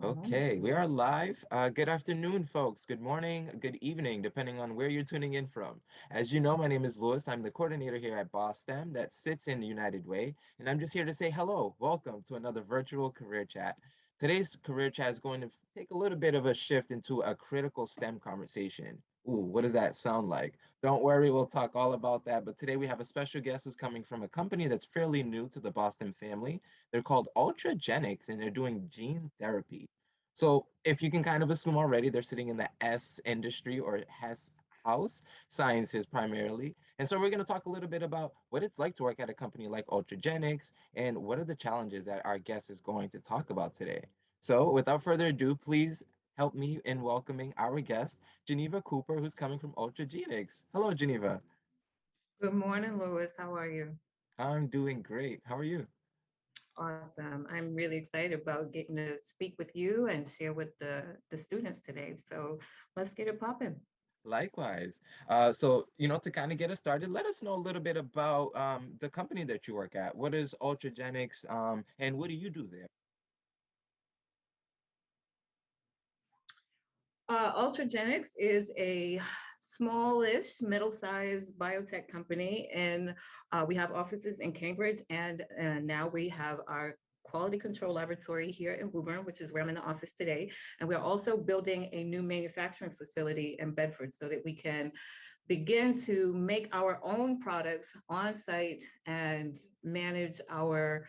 Okay, we are live. Good afternoon, folks. Good morning, good evening, depending on where you're tuning in from. As you know, my name is Lewis. I'm the coordinator here at BoSTEM that sits in the United Way, and I'm just here to say hello. Welcome to another virtual career chat. Today's career chat is going to take a little bit of a shift into a critical STEM conversation. Ooh, what does that sound like? Don't worry, we'll talk all about that. But today we have a special guest who's coming from a company that's fairly new to the BoSTEM family. They're called Ultragenyx, and they're doing gene therapy. So if you can kind of assume already, they're sitting in the S industry or has house sciences primarily. And so we're going to talk a little bit about what it's like to work at a company like Ultragenyx and what are the challenges that our guest is going to talk about today. So without further ado, please help me in welcoming our guest, Geneva Cooper, who's coming from Ultragenyx. Hello, Geneva. Good morning, Louis. How are you? I'm doing great. How are you? Awesome. I'm really excited about getting to speak with you and share with the students today. So let's get it popping. Likewise. To kind of get us started, let us know a little bit about the company that you work at. What is Ultragenyx, and what do you do there? Ultragenyx is a smallish, middle-sized biotech company, and we have offices in Cambridge, and now we have our quality control laboratory here in Woburn, which is where I'm in the office today. And we're also building a new manufacturing facility in Bedford so that we can begin to make our own products on site and manage our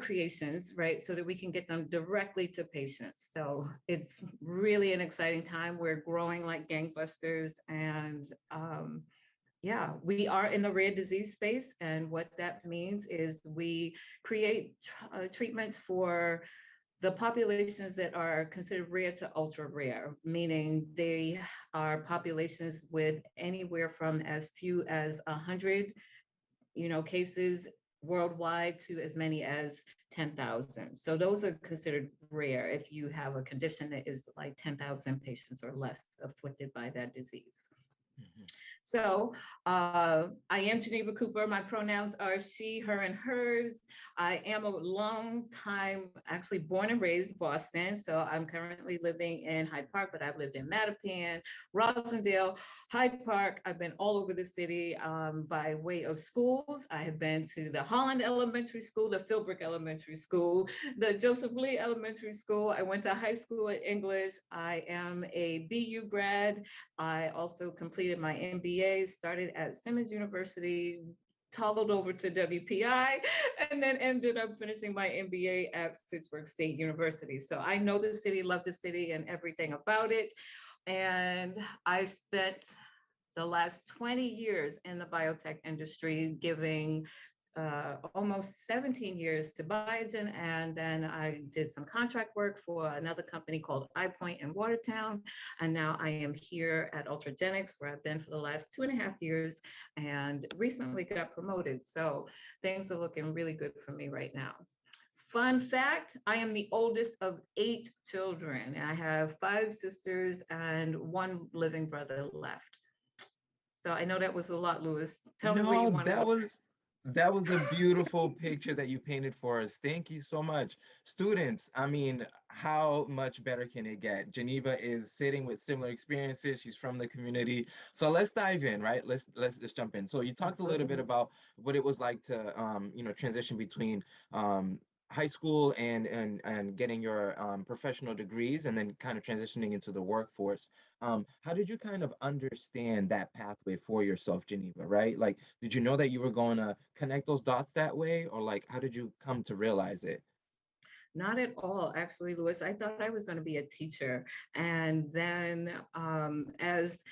creations, right, so that we can get them directly to patients. So it's really an exciting time. We're growing like gangbusters, and yeah, we are in the rare disease space. And what that means is we create treatments for the populations that are considered rare to ultra rare, meaning they are populations with anywhere from as few as 100 cases worldwide to as many as 10,000. So those are considered rare if you have a condition that is like 10,000 patients or less afflicted by that disease. Mhm. So I am Geneva Cooper. My pronouns are she, her, and hers. I am a long time, actually born and raised Boston. So I'm currently living in Hyde Park, but I've lived in Mattapan, Rosendale, Hyde Park. I've been all over the city by way of schools. I have been to the Holland Elementary School, the Philbrook Elementary School, the Joseph Lee Elementary School. I went to high school at English. I am a BU grad. I also completed my MBA, started at Simmons University, toggled over to WPI, and then ended up finishing my MBA at Pittsburgh State University. So I know the city, love the city, and everything about it. And I spent the last 20 years in the biotech industry, giving almost 17 years to Biogen, and then I did some contract work for another company called iPoint in Watertown, and now I am here at Ultragenyx, where I've been for the last 2.5 years, and recently got promoted. So things are looking really good for me right now. Fun fact, I am the oldest of 8 children. I have 5 sisters and one living brother left. So I know that was a lot, Lewis. Tell me where you No, want to go. that was a beautiful picture that you painted for us. Thank you so much. Students, I mean, how much better can it get? Geneva is sitting with similar experiences. She's from the community. So let's dive in, right? Let's just jump in. So you talked a little bit Absolutely. about what it was like to transition between high school and getting your professional degrees and then kind of transitioning into the workforce. How did you kind of understand that pathway for yourself, Geneva, right? Like, did you know that you were going to connect those dots that way, or like, how did you come to realize it? Not at all, actually, Louis. I thought I was going to be a teacher. And then as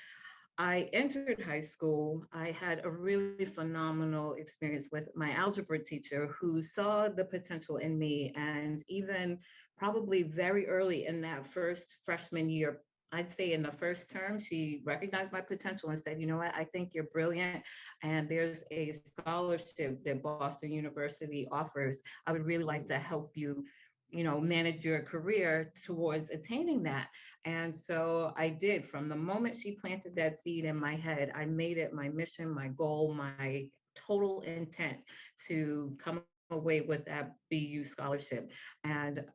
I entered high school, I had a really phenomenal experience with my algebra teacher who saw the potential in me. And even probably very early in that first freshman year, I'd say in the first term, she recognized my potential and said, you know what, I think you're brilliant. And there's a scholarship that Boston University offers. I would really like to help you manage your career towards attaining that. And so I did. From the moment she planted that seed in my head, I made it my mission, my goal, my total intent to come away with that BU scholarship. And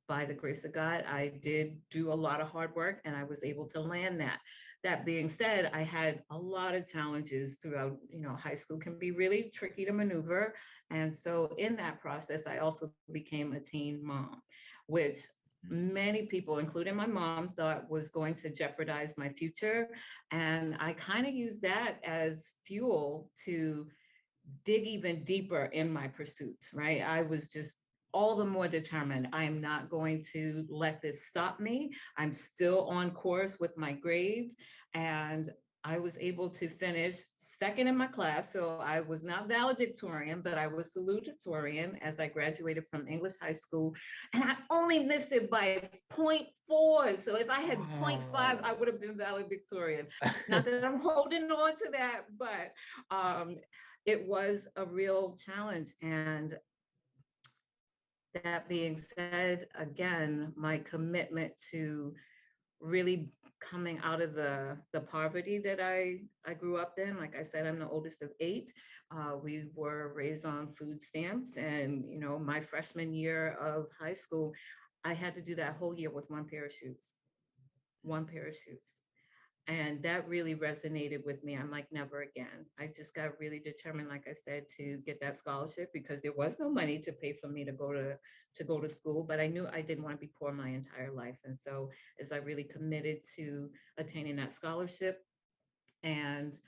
by by the grace of God, I did do a lot of hard work and I was able to land that. That being said, I had a lot of challenges throughout, high school can be really tricky to maneuver. And so in that process, I also became a teen mom, which many people, including my mom, thought was going to jeopardize my future. And I kind of used that as fuel to dig even deeper in my pursuits, right? I was just all the more determined. I am not going to let this stop me. I'm still on course with my grades. And I was able to finish second in my class. So I was not valedictorian, but I was salutatorian as I graduated from English high school. And I only missed it by point 0.4. So if I had point 0.5, I Wow. would have been valedictorian. Not that I'm holding on to that, but um, it was a real challenge. And that being said, again, my commitment to really coming out of the poverty that I grew up in. Like I said, I'm the oldest of 8. We were raised on food stamps, and my freshman year of high school, I had to do that whole year with one pair of shoes, one pair of shoes. And that really resonated with me. I'm like, never again. I just got really determined, like I said, to get that scholarship because there was no money to pay for me to go to school. But I knew I didn't want to be poor my entire life. And so as I really committed to attaining that scholarship and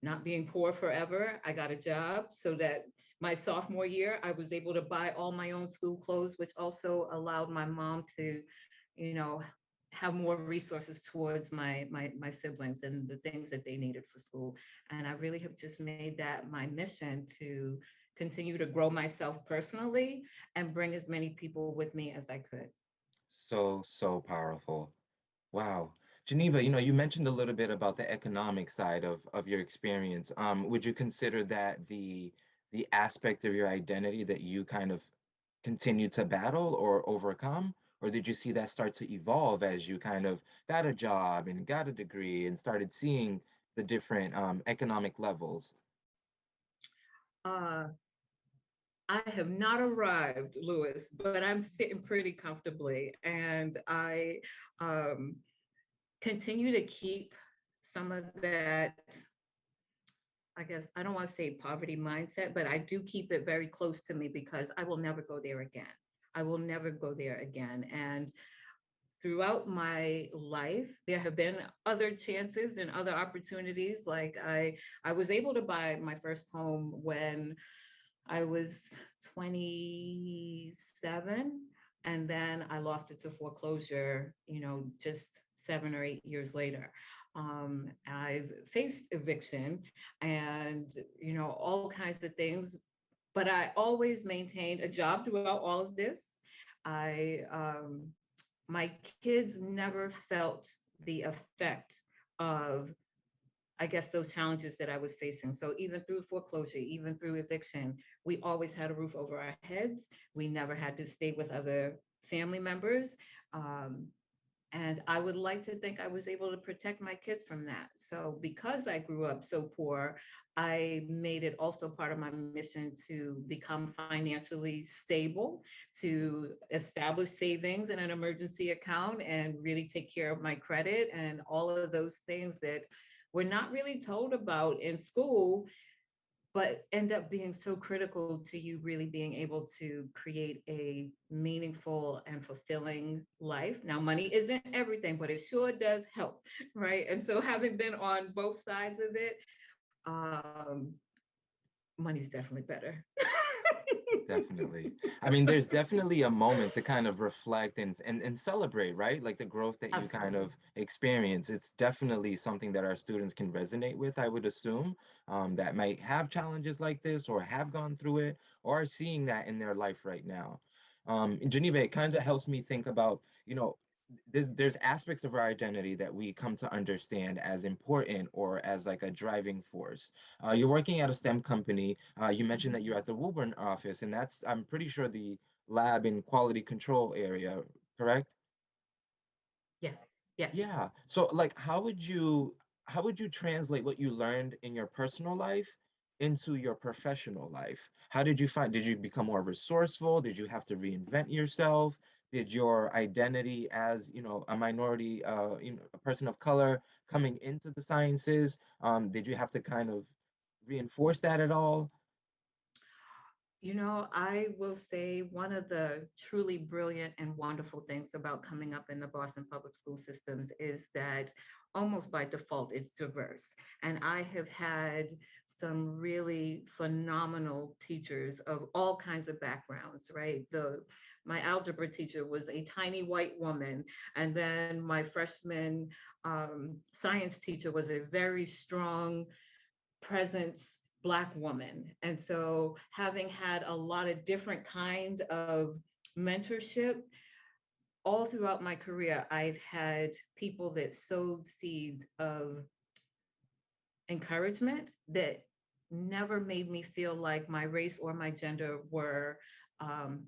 not being poor forever, I got a job so that my sophomore year, I was able to buy all my own school clothes, which also allowed my mom to, you know, have more resources towards my siblings and the things that they needed for school. And I really have just made that my mission to continue to grow myself personally and bring as many people with me as I could. So, so powerful. Wow. Geneva, you mentioned a little bit about the economic side of your experience. Would you consider that the aspect of your identity that you kind of continue to battle or overcome? Or did you see that start to evolve as you kind of got a job and got a degree and started seeing the different economic levels? Uh, I have not arrived, Lewis, but I'm sitting pretty comfortably, and I um, continue to keep some of that. I guess I don't want to say poverty mindset, but I do keep it very close to me because I will never go there again. I will never go there again. And throughout my life, there have been other chances and other opportunities. Like I was able to buy my first home when I was 27, and then I lost it to foreclosure, just 7 or 8 years later. I've faced eviction and, all kinds of things, but I always maintained a job throughout all of this. I, my kids never felt the effect of, I guess, those challenges that I was facing. So even through foreclosure, even through eviction, we always had a roof over our heads. We never had to stay with other family members. Um, and I would like to think I was able to protect my kids from that. So because I grew up so poor, I made it also part of my mission to become financially stable, to establish savings in an emergency account and really take care of my credit and all of those things that we're not really told about in school, but end up being so critical to you really being able to create a meaningful and fulfilling life. Now, money isn't everything, but it sure does help, right? And so, having been on both sides of it, money's definitely better. Definitely. I mean, there's definitely a moment to kind of reflect and celebrate, right? Like the growth that you kind Absolutely. of experience. It's definitely something that our students can resonate with, I would assume, that might have challenges like this or have gone through it or are seeing that in their life right now. In Geneva, it kind of helps me think about, there's aspects of our identity that we come to understand as important or as like a driving force. You're working at a STEM company. You mentioned that you're at the Woburn office, and that's, I'm pretty sure, the lab and quality control area, correct? Yes, yes. Yeah. So like how would you translate what you learned in your personal life into your professional life? How did you become more resourceful? Did you have to reinvent yourself? Did your identity as, a minority, a person of color coming into the sciences, did you have to kind of reinforce that at all? I will say one of the truly brilliant and wonderful things about coming up in the Boston public school systems is that almost by default it's diverse. And I have had some really phenomenal teachers of all kinds of backgrounds, right? The My algebra teacher was a tiny white woman, and then my freshman science teacher was a very strong presence Black woman. And so having had a lot of different kind of mentorship all throughout my career, I've had people that sowed seeds of encouragement that never made me feel like my race or my gender were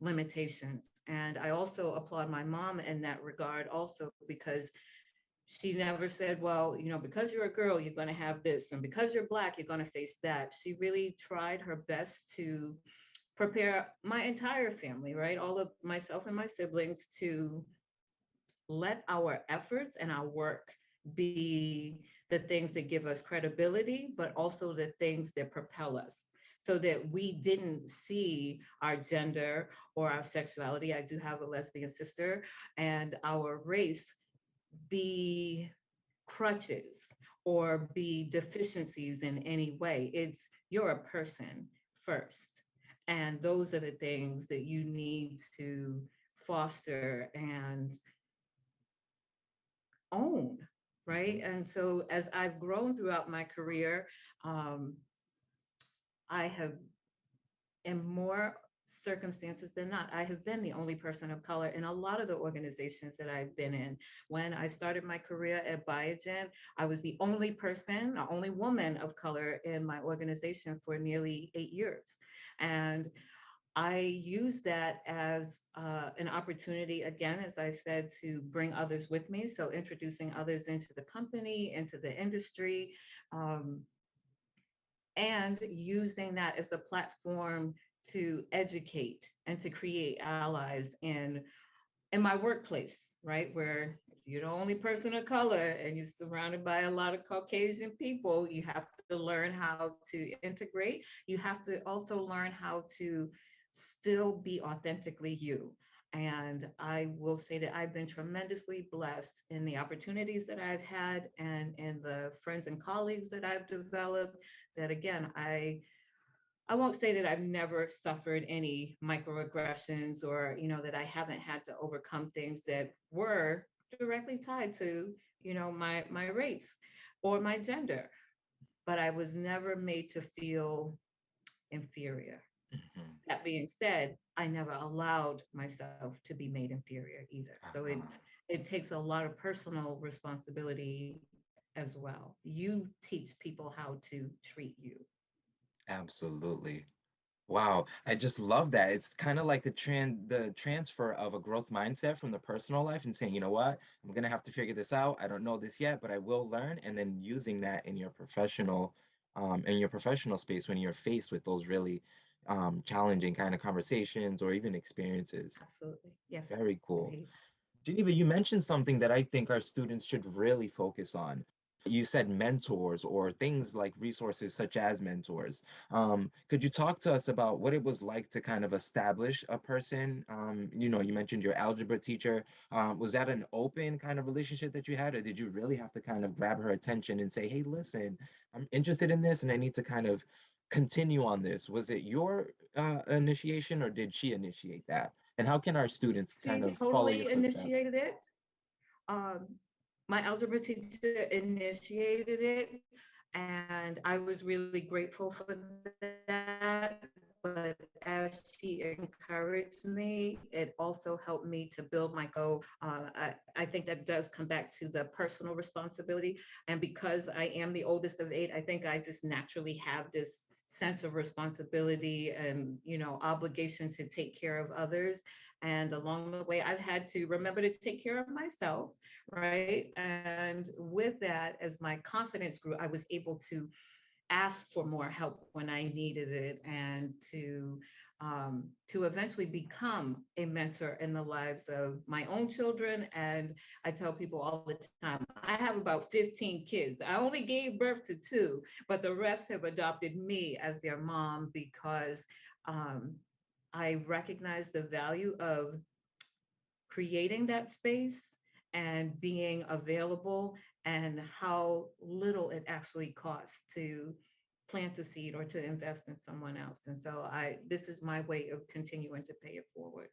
limitations. And I also applaud my mom in that regard also, because she never said, well, because you're a girl, you're going to have this, and because you're Black, you're going to face that. She really tried her best to prepare my entire family, right? All of myself and my siblings, to let our efforts and our work be the things that give us credibility, but also the things that propel us, so that we didn't see our gender or our sexuality. I do have a lesbian sister, and our race be crutches or be deficiencies in any way. It's you're a person first. And those are the things that you need to foster and own, right? Mhm. And so as I've grown throughout my career, um, I have, in more circumstances than not, I have been the only person of color in a lot of the organizations that I've been in. When I started my career at Biogen, I was the only person, the only woman of color in my organization for nearly 8 years. And I use that as an opportunity, again, as I said, to bring others with me. So introducing others into the company, into the industry, um, and using that as a platform to educate and to create allies in my workplace, right? Where if you're the only person of color and you're surrounded by a lot of Caucasian people, you have to learn how to integrate. You have to also learn how to still be authentically you. And I will say that I've been tremendously blessed in the opportunities that I've had and in the friends and colleagues that I've developed. That again, I won't say that I've never suffered any microaggressions, or, that I haven't had to overcome things that were directly tied to, my race or my gender. But I was never made to feel inferior. Mhm. That being said, I never allowed myself to be made inferior either. So Uh-huh. it takes a lot of personal responsibility as well. You teach people how to treat you. Absolutely. Wow, I just love that. It's kind of like the transfer of a growth mindset from the personal life and saying, you know what, I'm gonna have to figure this out. I don't know this yet, but I will learn, and then using that in your professional space when you're faced with those really challenging kind of conversations or even experiences. Absolutely. Yes, Very cool. indeed. Geneva, you mentioned something that I think our students should really focus on. You said mentors or things like resources such as mentors. Could you talk to us about what it was like to kind of establish a person? You mentioned your algebra teacher. Was that an open kind of relationship that you had, or did you really have to kind of grab her attention and say, hey, listen, I'm interested in this and I need to kind of continue on this? Was it your initiation or did she initiate that? And how can our students kind She of follow your totally footsteps? initiated it. Um, my algebra teacher initiated it, and I was really grateful for that. But as she encouraged me, it also helped me to build my confidence. I think that does come back to the personal responsibility. And because I am the oldest of eight, I think I just naturally have this sense of responsibility and, obligation to take care of others. And along the way, I've had to remember to take care of myself, right? And with that, as my confidence grew, I was able to ask for more help when I needed it, and to to eventually become a mentor in the lives of my own children. And I tell people all the time, I have about 15 kids. I only gave birth to two, but the rest have adopted me as their mom because um, I recognize the value of creating that space and being available, and how little it actually costs to plant a seed or to invest in someone else. And so I this is my way of continuing to pay it forward.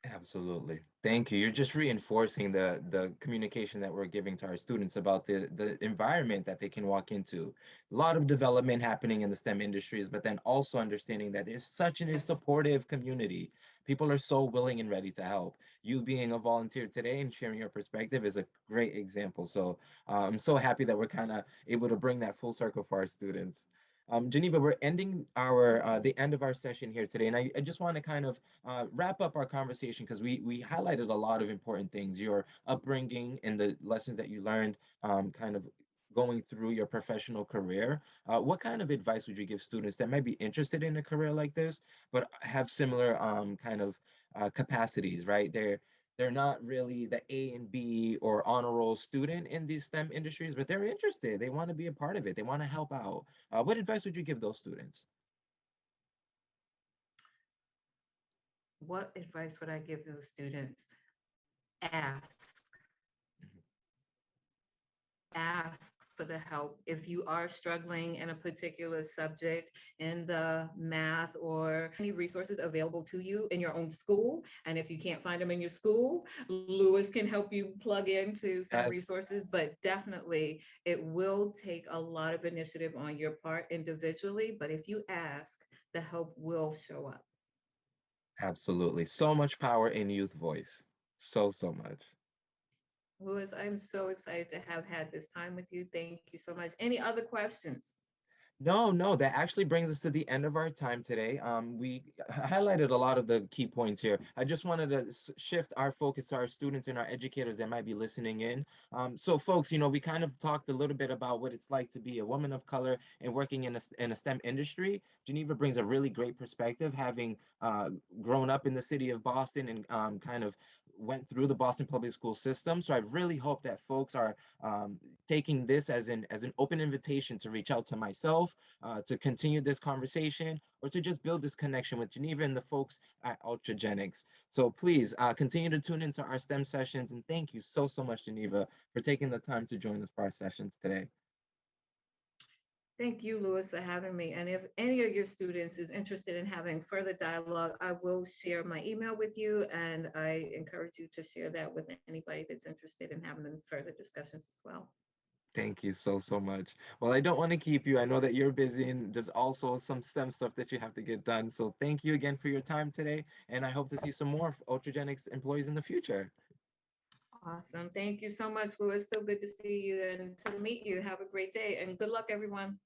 Absolutely. Thank you. You're just reinforcing the communication that we're giving to our students about the environment that they can walk into. A lot of development happening in the STEM industries, but then also understanding that there's such a supportive community. People are so willing and ready to help. You being a volunteer today and sharing your perspective is a great example. So I'm so happy that we're kind of able to bring that full circle for our students. Geneva, we're ending our the end of our session here today, and I just want to kind of wrap up our conversation because we highlighted a lot of important things, your upbringing and the lessons that you learned, kind of going through your professional career. What kind of advice would you give students that might be interested in a career like this, but have similar kind of capacities, right? They're not really the A and B or honor roll student in these STEM industries, but they're interested. They want to be a part of it. They want to help out. What advice would you give those students? What advice would I give those students? Ask. Ask for the help. If you are struggling in a particular subject, in the math, or any resources available to you in your own school, and if you can't find them in your school, Lewis can help you plug into some Yes. resources. But definitely it will take a lot of initiative on your part individually, but if you ask, the help will show up. Absolutely. So much power in youth voice. So much. Lewis, I'm so excited to have had this time with you. Thank you so much. Any other questions? No, no, that actually brings us to the end of our time today. We highlighted a lot of the key points here. I just wanted to shift our focus to our students and our educators that might be listening in. So, folks, we kind of talked a little bit about what it's like to be a woman of color and working in a STEM industry. Geneva brings a really great perspective, having grown up in the city of Boston and kind of went through the Boston public school system. So I really hope that folks are taking this as an open invitation to reach out to myself, to continue this conversation, or to just build this connection with Geneva and the folks at Ultragenyx. So please continue to tune into our STEM sessions, and thank you so much, Geneva, for taking the time to join us for our sessions today. Thank you, Lewis, for having me. And if any of your students is interested in having further dialogue, I will share my email with you, and I encourage you to share that with anybody that's interested in having further discussions as well. Thank you so much. Well, I don't want to keep you. I know that you're busy and there's also some STEM stuff that you have to get done. So thank you again for your time today. And I hope to see some more Ultragenyx employees in the future. Awesome. Thank you so much, Lewis. So good to see you and to meet you. Have a great day and good luck, everyone.